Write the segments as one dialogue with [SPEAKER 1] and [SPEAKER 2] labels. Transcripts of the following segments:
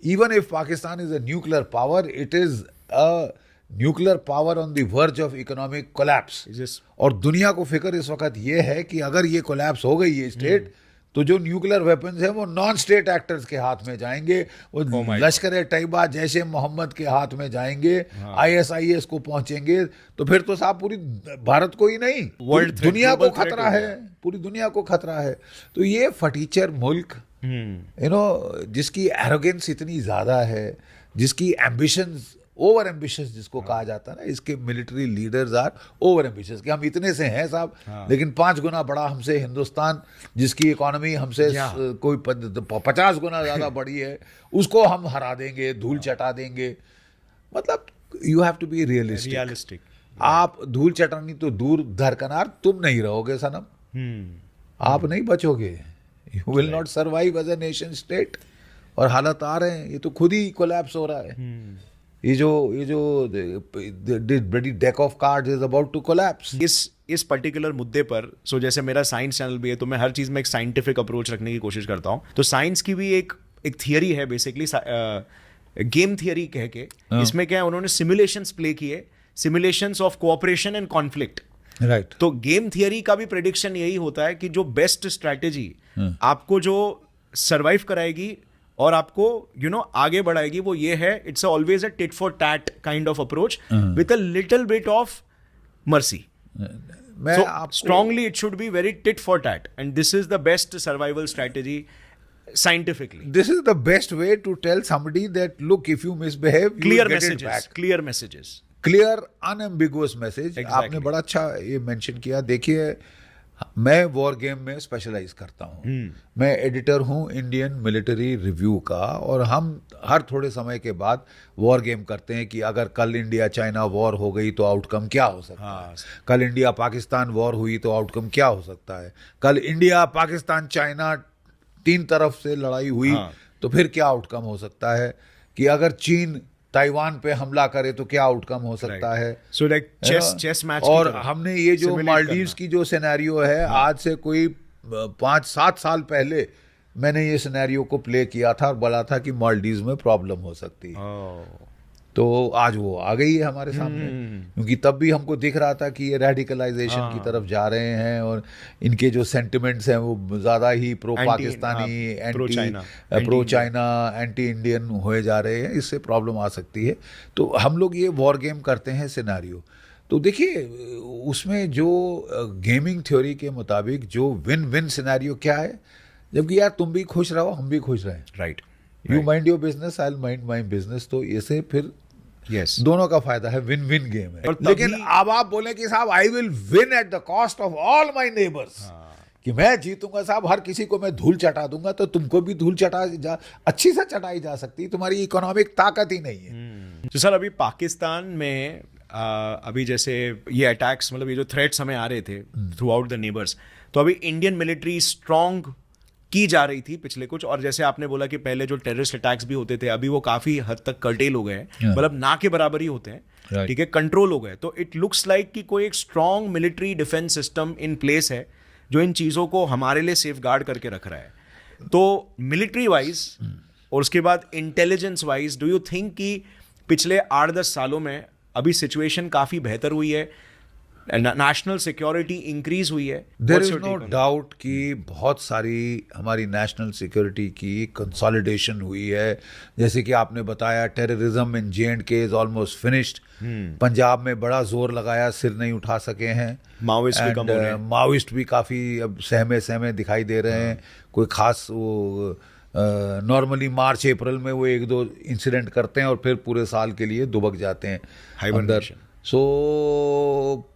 [SPEAKER 1] even if Pakistan is a nuclear power, it is a nuclear power on the verge of economic collapse. और दुनिया को फिक्र इस वक्त ये है कि अगर ये कोलैप्स हो गई ये स्टेट, तो जो न्यूक्लियर वेपन्स हैं वो नॉन स्टेट एक्टर्स के हाथ में जाएंगे, वो लश्कर तैयबा जैश ए मोहम्मद के हाथ में जाएंगे, ISIS को पहुंचेंगे, तो फिर तो साहब पूरी भारत को ही नहीं वर्ल्ड दुनिया को खतरा है, पूरी दुनिया को खतरा है। तो ये फटीचर मुल्क जिसकी एरोगेंस इतनी ज्यादा है, जिसकी एम्बिशंस ओवर एम्बिशियस जिसको कहा जाता है ना, इसके military leaders are over ambitious कि हम इतने से हैं साहब, लेकिन 5 गुना बड़ा हमसे हिंदुस्तान, जिसकी इकोनॉमी हमसे कोई 50 गुना ज्यादा बड़ी है, उसको हम हरा देंगे, धूल चटा देंगे। मतलब you have to be realistic. आप धूल चटानी तो दूर दरकनार, तुम नहीं रहोगे सनम, आप नहीं बचोगे, you will not survive as a nation state. और हालत आ रहे हैं, ये तो खुद ही कोलैप्स हो रहा है। ये जो बड़ी deck of cards is about to collapse.
[SPEAKER 2] इस पर्टिकुलर मुद्दे पर जैसे मेरा साइंस चैनल भी है, तो मैं हर चीज में एक साइंटिफिक अप्रोच रखने की कोशिश करता हूँ। तो साइंस की भी एक थियरी है बेसिकली, गेम थियरी कह के। इसमें क्या है, उन्होंने सिमुलेशंस प्ले किए, simulations of cooperation and conflict.
[SPEAKER 1] Right.
[SPEAKER 2] तो गेम थियरी का भी प्रेडिक्शन यही होता है कि जो बेस्ट स्ट्रैटेजी आपको जो सर्वाइव कराएगी और आपको आगे बढ़ाएगी, वो ये है, it's always a tit for tat kind of approach with a little bit of mercy.
[SPEAKER 1] मैं
[SPEAKER 2] strongly it should be very tit for tat, and this is the best survival strategy scientifically.
[SPEAKER 1] This is the best way to tell somebody that look, if you misbehave,
[SPEAKER 2] clear messages,
[SPEAKER 1] clear unambiguous message.
[SPEAKER 2] Exactly.
[SPEAKER 1] आपने बड़ा अच्छा ये mention किया। देखिए, मैं war game में specialise करता हूँ, मैं एडिटर हूँ इंडियन मिलिट्री रिव्यू का, और हम हर थोड़े समय के बाद वॉर गेम करते हैं कि अगर कल इंडिया चाइना वॉर हो गई तो आउटकम क्या हो सकता है, कल इंडिया पाकिस्तान वॉर हुई तो आउटकम क्या हो सकता है, कल इंडिया पाकिस्तान चाइना 3 तरफ से लड़ाई हुई तो फिर क्या आउटकम हो सकता है, कि अगर चीन ताइवान पे हमला करे तो क्या आउटकम हो सकता है।
[SPEAKER 2] So like chess match।
[SPEAKER 1] और हमने ये जो मालदीव्स की जो सिनेरियो है, आज से कोई 5-7 साल पहले मैंने ये सिनेरियो को प्ले किया था और बोला था कि मालदीव्स में प्रॉब्लम हो सकती है। तो आज वो आ गई है हमारे सामने, क्योंकि तब भी हमको दिख रहा था कि ये रेडिकलाइजेशन की तरफ जा रहे हैं और इनके जो सेंटिमेंट्स हैं वो ज़्यादा ही pro Pakistani, pro China, anti Indian हुए जा रहे हैं, इससे प्रॉब्लम आ सकती है। तो हम लोग ये वॉर गेम करते हैं सिनेरियो। तो देखिए, उसमें जो गेमिंग थ्योरी के मुताबिक जो विन विन सिनेरियो क्या है, जबकि यार तुम भी खुश रहो हम भी खुश रहें,
[SPEAKER 2] right,
[SPEAKER 1] you mind your business, I will mind my business. तो इससे फिर दोनों का फायदा है, विन विन गेम है। लेकिन अब आप बोले कि साहब I will win at the cost of all my neighbours, कि मैं जीतूंगा साहब, हर किसी को मैं धूल चटा दूंगा, तो तुमको भी धूल अच्छी से चटाई जा सकती, तुम्हारी इकोनॉमिक ताकत ही नहीं है।
[SPEAKER 2] तो सर, अभी पाकिस्तान में अभी जैसे ये अटैक्स, मतलब ये जो थ्रेट्स हमें आ रहे थे थ्रू आउट द नेबर्स, तो अभी इंडियन मिलिट्री स्ट्रॉन्ग की जा रही थी पिछले कुछ, और जैसे आपने बोला कि पहले जो टेररिस्ट अटैक्स भी होते थे, अभी वो काफी हद तक कर्टेल हो गए हैं, मतलब ना के बराबर ही होते हैं, ठीक है, कंट्रोल हो गए। तो इट लुक्स लाइक कि कोई एक strong military defence system in place है जो इन चीजों को हमारे लिए सेफ गार्ड करके रख रहा है। तो मिलिट्री वाइज और उसके बाद intelligence wise, do you think कि पिछले 8-10 सालों में अभी सिचुएशन काफी बेहतर हुई है, नेशनल सिक्योरिटी इंक्रीज हुई है?
[SPEAKER 1] देयर इज नो डाउट कि बहुत सारी हमारी नेशनल सिक्योरिटी की कंसोलिडेशन हुई है। जैसे कि आपने बताया, terrorism in J&K is almost finished. Punjab में बड़ा जोर लगाया, सिर नहीं उठा सके हैं,
[SPEAKER 2] माओइस्ट भी कम हो रहे हैं,
[SPEAKER 1] माओइस्ट भी काफी अब सहमे दिखाई दे रहे हैं। कोई खास वो नॉर्मली मार्च अप्रैल में वो 1-2 इंसिडेंट करते हैं और फिर पूरे साल के लिए दुबक जाते हैं अंदर। सो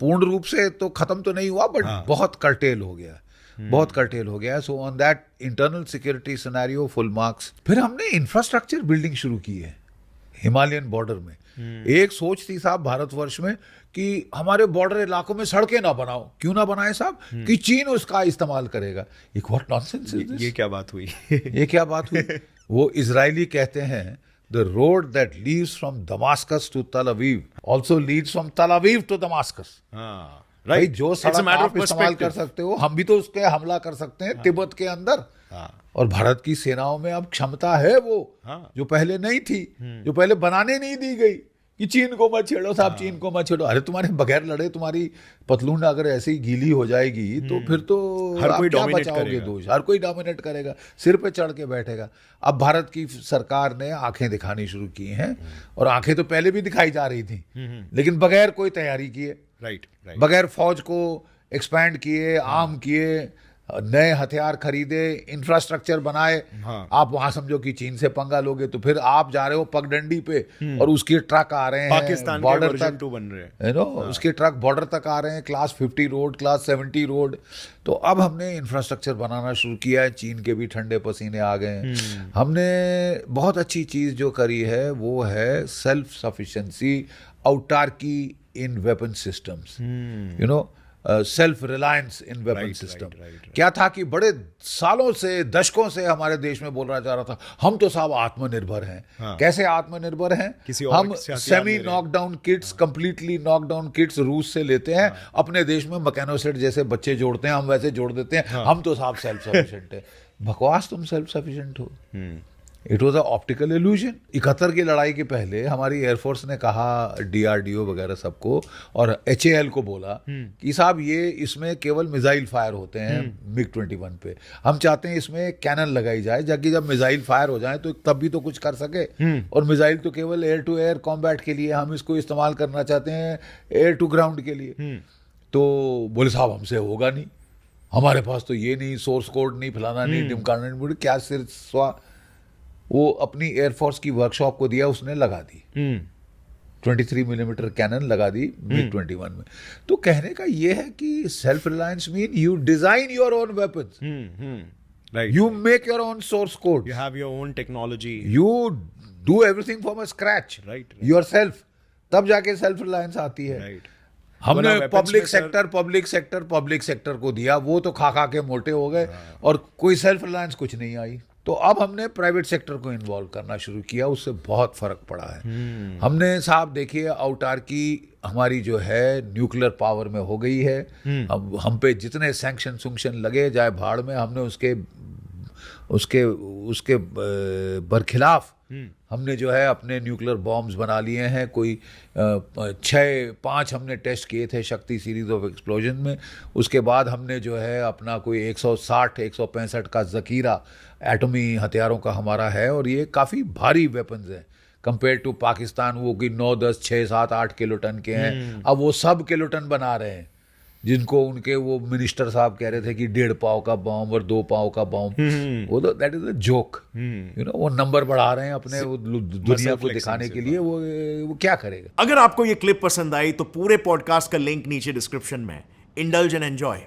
[SPEAKER 1] पूर्ण रूप से तो खत्म तो नहीं हुआ, बट बहुत कर्टेल हो गया, बहुत कर्टेल हो गया। So on that internal security scenario full marks. फिर हमने इंफ्रास्ट्रक्चर बिल्डिंग शुरू की है हिमालयन बॉर्डर में। एक सोच थी साहब भारतवर्ष में कि हमारे बॉर्डर इलाकों में सड़कें ना बनाओ। क्यों ना बनाए साहब? कि चीन उसका इस्तेमाल करेगा। एक व्हाट नॉनसेंस इज दिस?
[SPEAKER 2] ये क्या बात हुई?
[SPEAKER 1] ये क्या बात हुई? वो इजरायली कहते हैं the road that leads from Damascus to Tel Aviv also leads from Tel Aviv to Damascus. भाई जो सड़क आप इस्तेमाल कर सकते हो, हम भी तो उसके हमला कर सकते हैं तिब्बत के अंदर। और भारत की सेनाओं में अब क्षमता है वो,
[SPEAKER 2] हाँ।
[SPEAKER 1] जो पहले नहीं थी, जो पहले बनाने नहीं दी गई कि चीन को मत छेड़ो साहब, चीन को मत छेड़ो। अरे तुम्हारे बगैर लड़े तुम्हारी पतलून अगर ऐसी गीली हो जाएगी तो फिर तो
[SPEAKER 2] हर
[SPEAKER 1] आप
[SPEAKER 2] कोई
[SPEAKER 1] क्या
[SPEAKER 2] dominate
[SPEAKER 1] बचाओगे
[SPEAKER 2] करेगा।
[SPEAKER 1] दोष, हर कोई डोमिनेट करेगा, सिर पे चढ़ के बैठेगा। अब भारत की सरकार ने आंखें दिखानी शुरू की हैं, और आंखें तो पहले भी दिखाई जा रही थी, लेकिन बगैर कोई तैयारी किए,
[SPEAKER 2] राइट राइट।
[SPEAKER 1] बगैर फौज को एक्सपैंड किए, आर्म किए, नए हथियार खरीदे, इंफ्रास्ट्रक्चर बनाए।
[SPEAKER 2] हाँ।
[SPEAKER 1] आप वहां समझो कि चीन से पंगा लोगे तो फिर आप जा रहे हो पगडंडी पे, और उसके ट्रक आ रहे हैं
[SPEAKER 2] पाकिस्तान के
[SPEAKER 1] बॉर्डर
[SPEAKER 2] वर्जन
[SPEAKER 1] तक,
[SPEAKER 2] 2 बन रहे हैं।
[SPEAKER 1] यू नो, उसके ट्रक बॉर्डर तक आ रहे हैं, क्लास 50 रोड, क्लास 70 रोड। तो अब हमने इंफ्रास्ट्रक्चर बनाना शुरू किया है, चीन के भी ठंडे पसीने आ गए हैं। हमने बहुत अच्छी चीज जो करी है वो है self sufficiency, autarky in weapon systems, you know, self reliance in weapon
[SPEAKER 2] Right,
[SPEAKER 1] system.
[SPEAKER 2] right, right.
[SPEAKER 1] क्या था कि बड़े सालों से, दशकों से हमारे देश में बोला जा रहा था हम तो साहब आत्मनिर्भर हैं।
[SPEAKER 2] हाँ।
[SPEAKER 1] कैसे आत्मनिर्भर हैं?
[SPEAKER 2] किसी और
[SPEAKER 1] हम
[SPEAKER 2] से हथियार
[SPEAKER 1] सेमी
[SPEAKER 2] ले रहे हैं।
[SPEAKER 1] Knockdown kits, completely knockdown kits रूस से लेते हैं, अपने देश में मैकेनोसेट जैसे बच्चे जोड़ते हैं, हम वैसे जोड़ देते हैं, हम तो साहब सेल्फ सफिशिएंट है। बकवास, तुम सेल्फ सफिशिएंट हो। It was a optical illusion. 71 की लड़ाई के पहले हमारी एयरफोर्स ने कहा, DRDO वगैरह सबको, और HAL को बोला कि साहब ये इसमें केवल मिसाइल फायर होते हैं MiG-21 पे, हम चाहते हैं इसमें कैनन लगाई जाए, ताकि जब मिसाइल फायर हो जाए तो तब भी तो कुछ कर सके। और मिसाइल तो केवल एयर टू एयर कॉम्बैट के लिए, हम इसको इस्तेमाल करना चाहते हैं एयर टू ग्राउंड के लिए। तो बोले साहब हमसे होगा नहीं, हमारे पास तो ये नहीं, सोर्स कोड नहीं, फलाना नहीं, ढिमकाना नहीं। बोले क्या सिर स्वा, वो अपनी एयरफोर्स की वर्कशॉप को दिया, उसने लगा दी 23 मिलीमीटर कैनन लगा दी MiG-21 में। तो कहने का ये है कि self reliance mean you design your own weapons,
[SPEAKER 2] right.
[SPEAKER 1] you make your own source code,
[SPEAKER 2] You have your own technology.
[SPEAKER 1] you do everything from a scratch
[SPEAKER 2] Right.
[SPEAKER 1] yourself, तब जाके सेल्फ रिलायंस आती है।
[SPEAKER 2] Right.
[SPEAKER 1] हमने
[SPEAKER 2] वरना weapons
[SPEAKER 1] public
[SPEAKER 2] में sir-
[SPEAKER 1] public sector को दिया, वो तो खा खा के मोटे हो गए, और कोई सेल्फ रिलायंस कुछ नहीं आई। तो अब हमने प्राइवेट सेक्टर को इन्वॉल्व करना शुरू किया, उससे बहुत फर्क पड़ा है। हमने साहब देखिए, औटार्की हमारी जो है न्यूक्लियर पावर में हो गई है। अब हम पे जितने सैंक्शन लगे जाए भाड़ में, हमने उसके बरखिलाफ हमने जो है अपने न्यूक्लियर बॉम्ब्स बना लिए हैं। कोई 6-5 हमने टेस्ट किए थे शक्ति सीरीज ऑफ एक्सप्लोजन में। उसके बाद हमने जो है अपना कोई 160-165 का ज़खीरा एटमी हथियारों का हमारा है, और ये काफ़ी भारी वेपन्स हैं कंपेयर टू पाकिस्तान, वो कि 9, 10, 6, 7, 8 किलो टन के हैं। अब वो सब किलो टन बना रहे हैं, जिनको उनके वो मिनिस्टर साहब कह रहे थे कि 1.5 पाव का बॉम्ब और 2 पाव का बॉम्ब, वो तो that is a joke, you know. वो नंबर बढ़ा रहे हैं अपने, वो दुनिया को दिखाने के लिए। वो क्या करेगा?
[SPEAKER 3] अगर आपको ये क्लिप पसंद आई तो पूरे पॉडकास्ट का लिंक नीचे डिस्क्रिप्शन में है। Indulge and enjoy.